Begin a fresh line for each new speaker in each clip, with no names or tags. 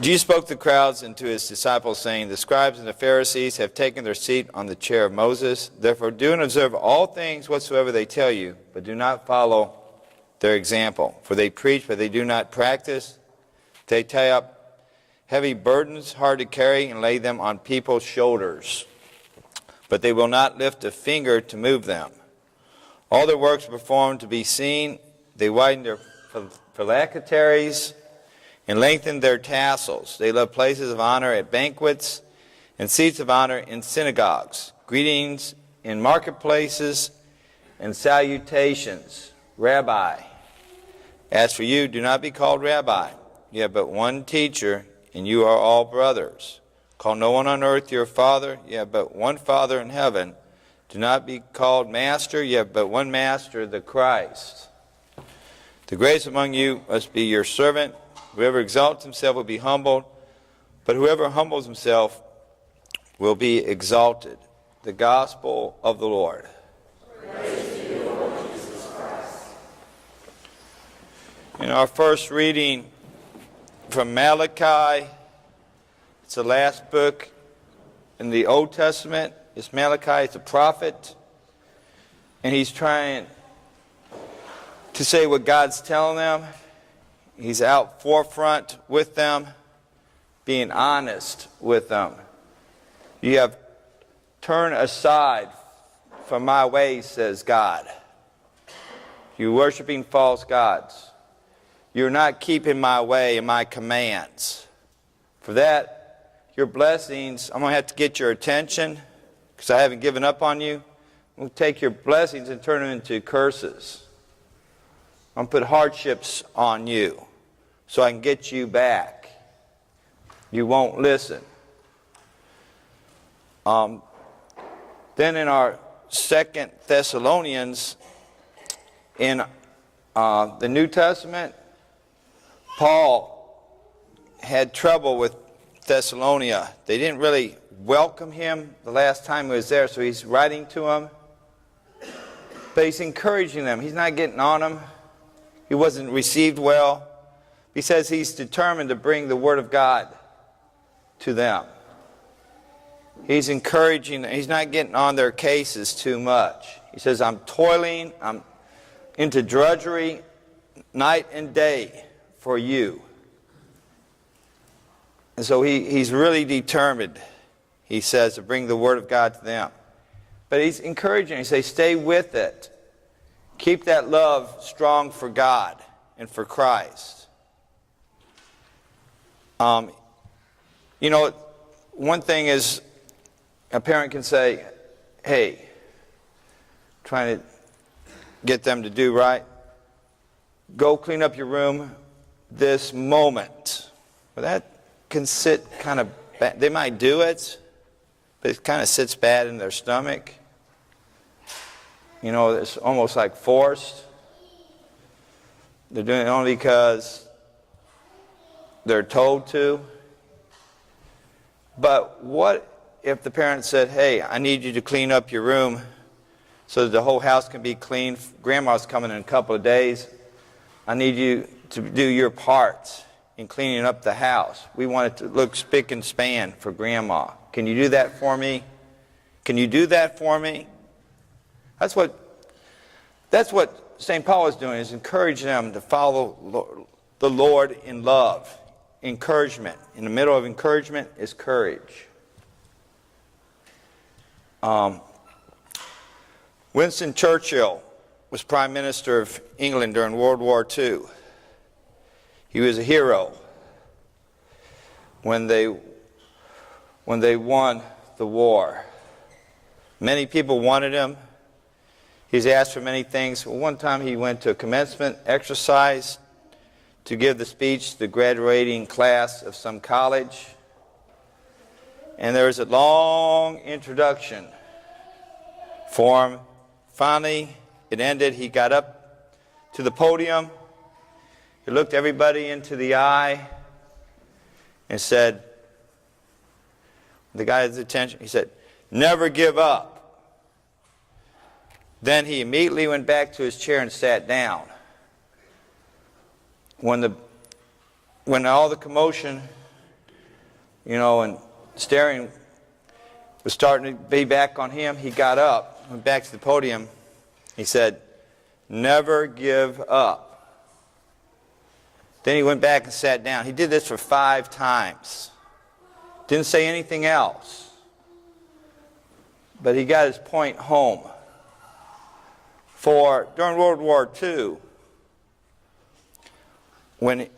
Jesus spoke to the crowds and to his disciples, saying, the scribes and the Pharisees have taken their seat on the chair of Moses. Therefore do and observe all things whatsoever they tell you, but do not follow their example. For they preach, but they do not practice. They tie up heavy burdens, hard to carry, and lay them on people's shoulders. But they will not lift a finger to move them. All their works are performed to be seen. They widen their phylacteries and lengthen their tassels. They love places of honor at banquets and seats of honor in synagogues, greetings in marketplaces, and salutations, Rabbi. As for you, do not be called Rabbi. You have but one teacher, and you are all brothers. Call no one on earth your father. You have but one Father in heaven. Do not be called Master. You have but one Master, the Christ. The greatest among you must be your servant. Whoever exalts himself will be humbled, but whoever humbles himself will be exalted. The gospel of the Lord.
Praise to you, Lord Jesus Christ.
In our first reading from Malachi, it's the last book in the Old Testament. It's Malachi, it's a prophet, and he's trying to say what God's telling them. He's out forefront with them, being honest with them. You have turned aside from my ways, says God. You're worshiping false gods. You're not keeping my way and my commands. For that, your blessings, I'm going to have to get your attention because I haven't given up on you. I'm going to take your blessings and turn them into curses. I'm going to put hardships on you so I can get you back. You won't listen. Then in our 2 Thessalonians, in the New Testament, Paul had trouble with Thessalonica. They didn't really welcome him the last time he was there, so he's writing to them. But he's encouraging them. He's not getting on them. He wasn't received well. He says he's determined to bring the Word of God to them. He's encouraging them. He's not getting on their cases too much. He says, I'm toiling, I'm into drudgery night and day for you. And so he's really determined, he says, to bring the Word of God to them. But he's encouraging. He says, stay with it. Keep that love strong for God and for Christ. You know, one thing is a parent can say, hey, trying to get them to do right, go clean up your room this moment. Well, that can sit kind of bad. They might do it, but it kind of sits bad in their stomach. You know, it's almost like forced. They're doing it only because they're told to. But what if the parent said, hey, I need you to clean up your room so that the whole house can be clean. Grandma's coming in a couple of days. I need you to do your part in cleaning up the house. We want it to look spick and span for Grandma. Can you do that for me? Can you do that for me? That's what St. Paul is doing, is encouraging them to follow the Lord in love. Encouragement. In the middle of encouragement is courage. Winston Churchill was Prime Minister of England during World War II. He was a hero when they won the war. Many people wanted him. He's asked for many things. One time he went to a commencement exercise to give the speech to the graduating class of some college. And there was a long introduction for him. Finally, it ended. He got up to the podium. He looked everybody into the eye and said, the guy had his attention, he said, never give up. Then he immediately went back to his chair and sat down. When all the commotion and staring was starting to be back on him. He got up, went back to the podium. He said, "Never give up." Then he went back and sat down. He did this for 5 times. Didn't say anything else. But he got his point home. During World War II, when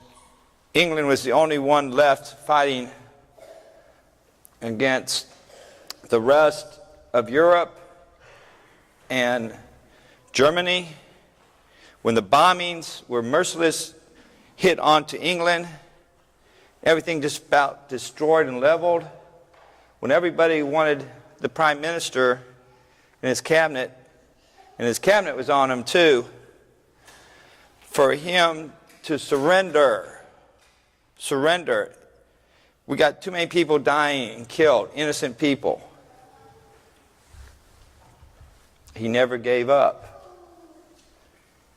England was the only one left fighting against the rest of Europe and Germany, when the bombings were merciless, hit onto England, everything just about destroyed and leveled, when everybody wanted the prime minister and his cabinet was on him too, for him to surrender. We got too many people dying and killed, innocent people. He never gave up.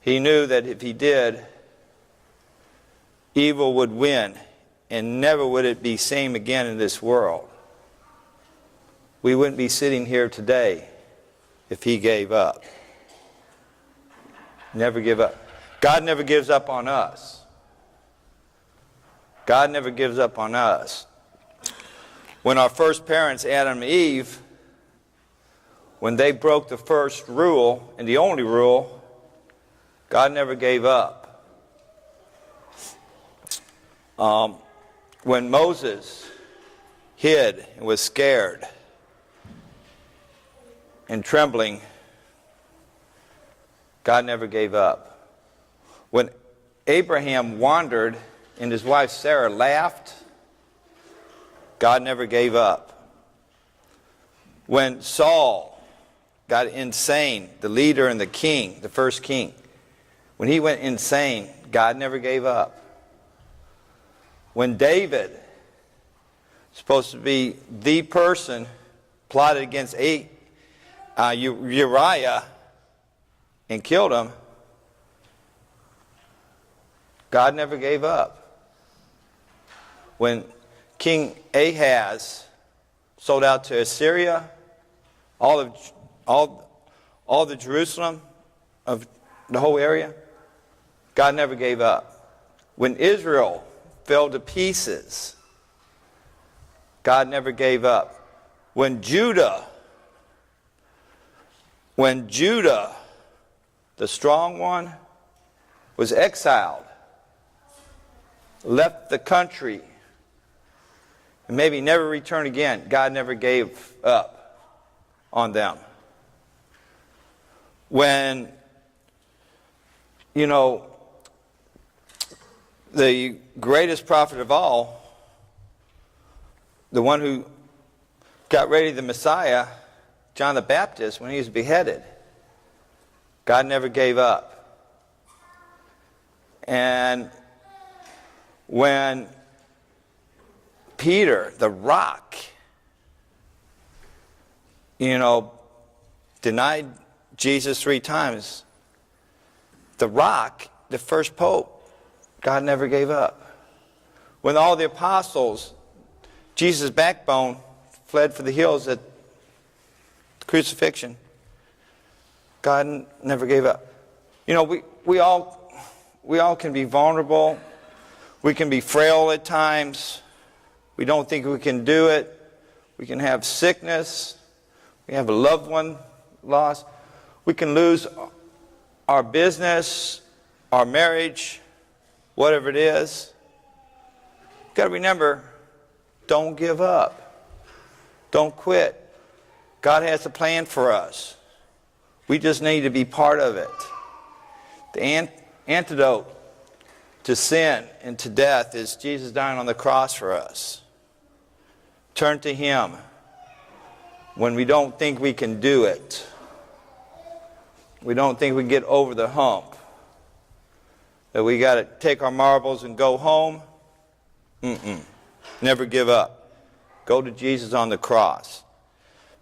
He knew that if he did, evil would win, and never would it be same again in this world. We wouldn't be sitting here today if he gave up. Never give up. God never gives up on us. God never gives up on us. When our first parents, Adam and Eve, when they broke the first rule and the only rule, God never gave up. When Moses hid and was scared and trembling, God never gave up. When Abraham wandered and his wife Sarah laughed, God never gave up. When Saul got insane, the leader and the king, the first king, when he went insane, God never gave up. When David, supposed to be the person, plotted against Uriah and killed him, God never gave up. When King Ahaz sold out to Assyria, all the Jerusalem of the whole area, God never gave up. When Israel fell to pieces, God never gave up. When Judah, the strong one, was exiled, left the country, and maybe never returned again, God never gave up on them. When, the greatest prophet of all, the one who got ready the Messiah, John the Baptist, when he was beheaded, God never gave up. And when Peter, the rock, denied Jesus 3 times, the rock, the first pope, God never gave up. When all the apostles, Jesus' backbone, fled for the hills at the crucifixion, God never gave up. We all can be vulnerable. We can be frail at times. We don't think we can do it. We can have sickness. We have a loved one lost. We can lose our business, our marriage, whatever it is. You've got to remember, don't give up. Don't quit. God has a plan for us. We just need to be part of it. The antidote to sin and to death is Jesus dying on the cross for us. Turn to Him when we don't think we can do it. We don't think we can get over the hump. That we got to take our marbles and go home. Never give up. Go to Jesus on the cross.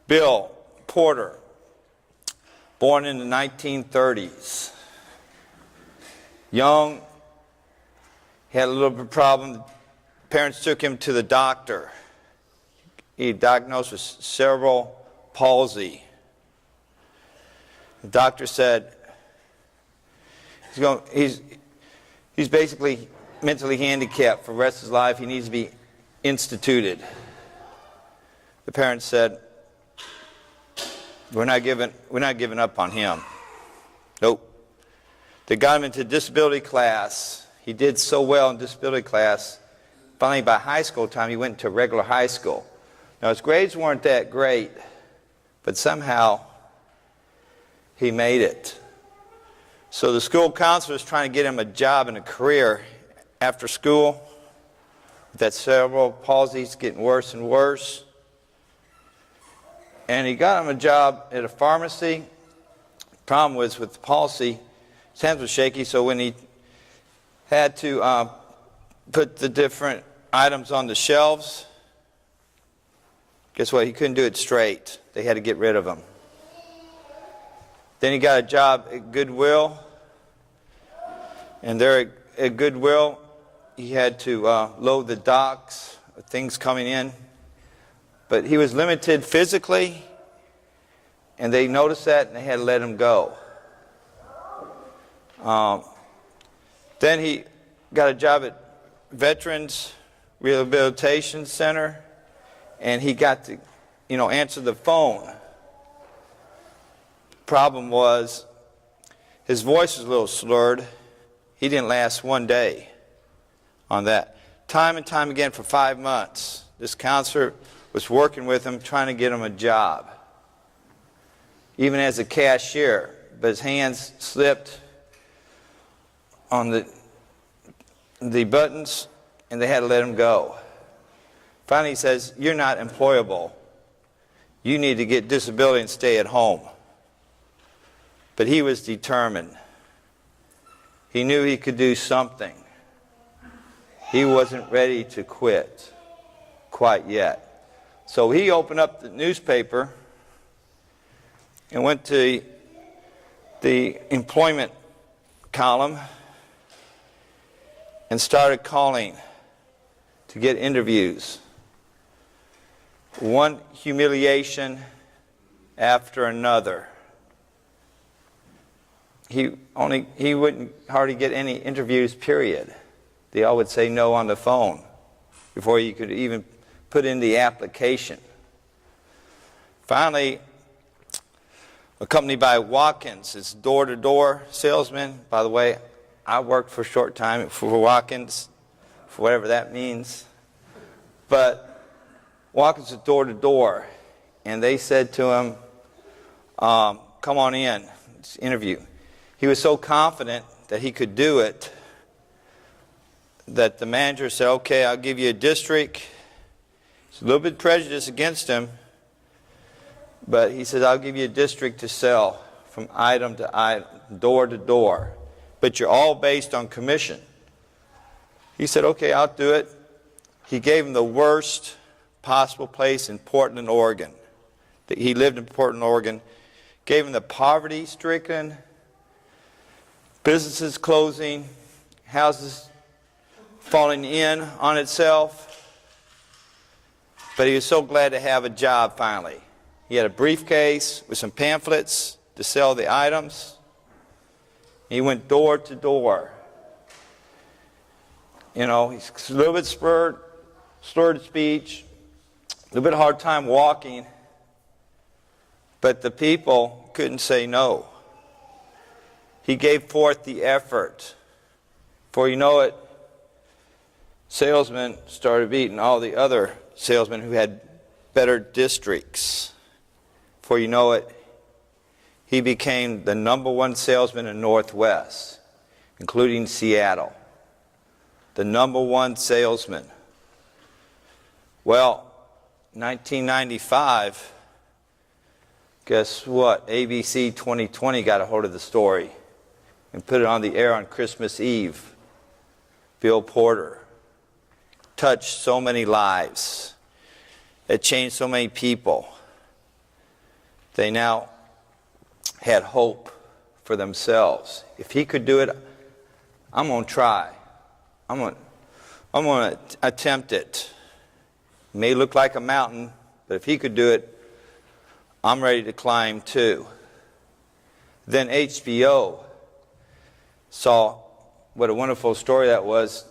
Bill Porter, born in the 1930s. Young, had a little bit of problem. Parents took him to the doctor. he diagnosed with cerebral palsy. The doctor said he's basically mentally handicapped for the rest of his life. He needs to be instituted. The parents said, we're not giving up on him. Nope. They got him into disability class. He did so well in disability class. Finally, by high school time, he went to regular high school. Now, his grades weren't that great, but somehow he made it. So the school counselor is trying to get him a job and a career after school. That cerebral palsy is getting worse and worse. And he got him a job at a pharmacy. Problem was with the palsy, his hands were shaky, so when he had to put the different items on the shelves, guess what? He couldn't do it straight. They had to get rid of him. Then he got a job at Goodwill. And there at Goodwill, he had to load the docks, things coming in. But he was limited physically, and they noticed that, and they had to let him go. Then he got a job at Veterans Rehabilitation Center, and he got to, answer the phone. Problem was, his voice was a little slurred. He didn't last one day on that. Time and time again for 5 months, this counselor was working with him, trying to get him a job, even as a cashier. But his hands slipped on the buttons, and they had to let him go. Finally, he says, "You're not employable. You need to get disability and stay at home." But he was determined. He knew he could do something. He wasn't ready to quit quite yet. So he opened up the newspaper and went to the employment column and started calling to get interviews. One humiliation after another. He wouldn't hardly get any interviews, period. They all would say no on the phone before you could even put in the application. Finally, accompanied by Watkins, his door-to-door salesman. By the way, I worked for a short time for Watkins, for whatever that means. But Watkins was door-to-door, and they said to him, come on in, interview. He was so confident that he could do it that the manager said, "Okay, I'll give you a district." It's a little bit prejudice against him, but he said, "I'll give you a district to sell from item to item, door to door, but you're all based on commission." He said, "Okay, I'll do it." He gave him the worst possible place in Portland, Oregon. He lived in Portland, Oregon. Gave him the poverty-stricken, businesses closing, houses falling in on itself. But he was so glad to have a job finally. He had a briefcase with some pamphlets to sell the items. He went door to door. He's a little bit slurred speech, a little bit hard time walking, but the people couldn't say no. He gave forth the effort. Before you know it, salesmen started beating all the other salesmen who had better districts. Before you know it, he became the #1 salesman in Northwest, including Seattle. The #1 salesman. Well, 1995, guess what? ABC 2020 got a hold of the story and put it on the air on Christmas Eve. Bill Porter touched so many lives. It changed so many people. They now had hope for themselves. If he could do it, I'm going to try. I'm going to attempt it. It may look like a mountain, But if he could do it, I'm ready to climb too. Then HBO saw what a wonderful story that was,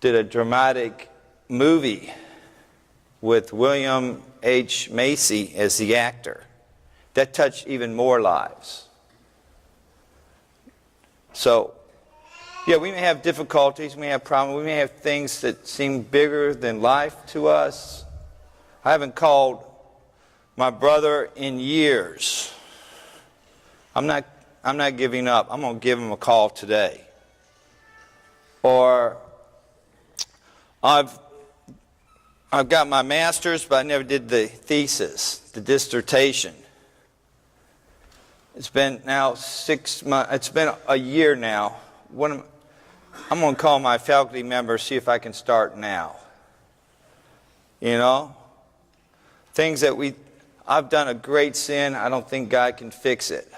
did a dramatic movie with William H. Macy as the actor. That touched even more lives. So, yeah, we may have difficulties, we may have problems, we may have things that seem bigger than life to us. I haven't called my brother in years. I'm not giving up. I'm going to give him a call today. Or I've got my master's, but I never did the thesis, the dissertation. It's been now 6 months. It's been a year now. I'm going to call my faculty member, see if I can start now. You know? Things that I've done a great sin. I don't think God can fix it.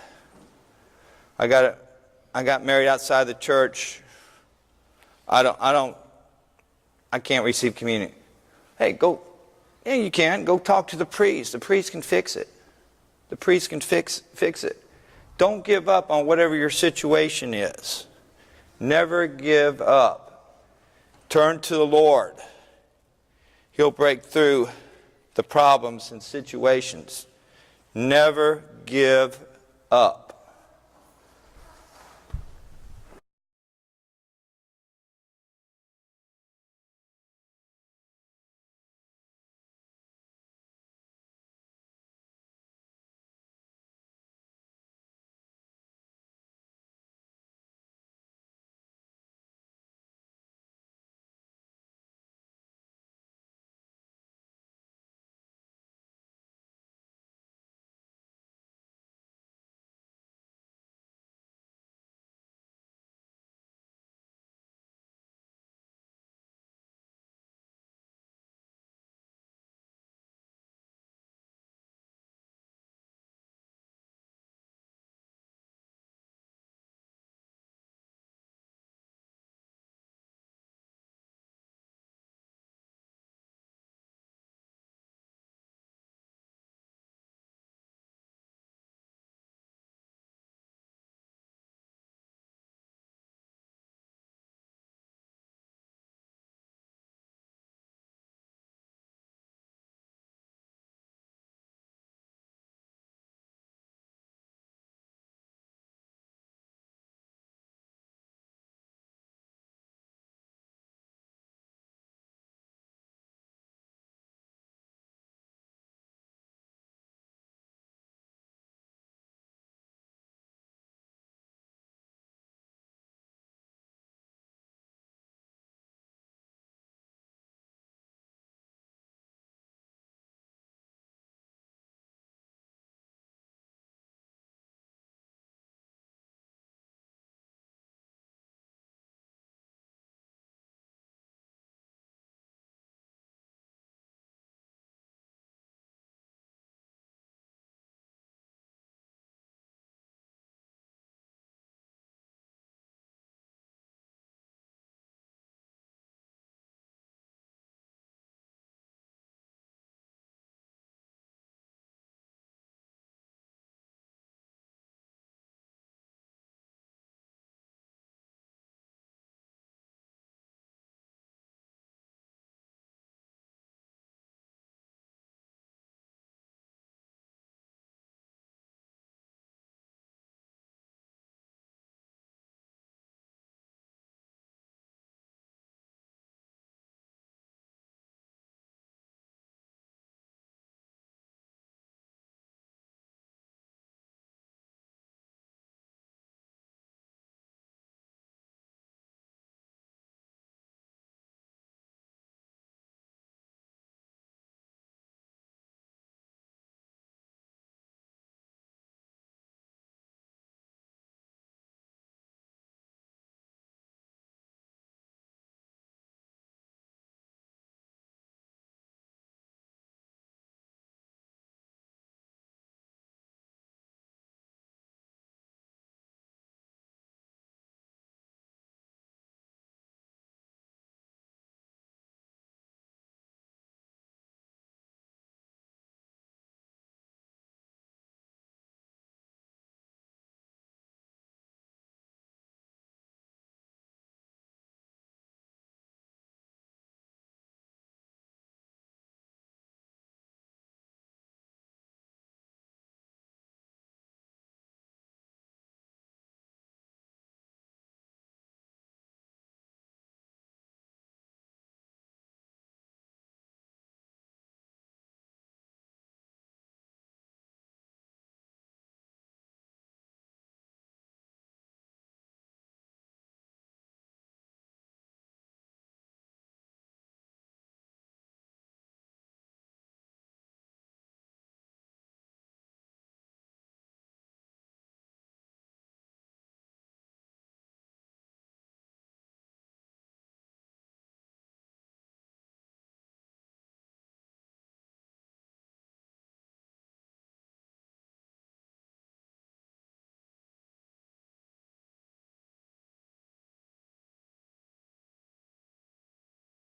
I got married outside the church. I can't receive communion. Hey, go. Yeah, you can. Go talk to the priest. The priest can fix it. The priest can fix it. Don't give up on whatever your situation is. Never give up. Turn to the Lord. He'll break through the problems and situations. Never give up.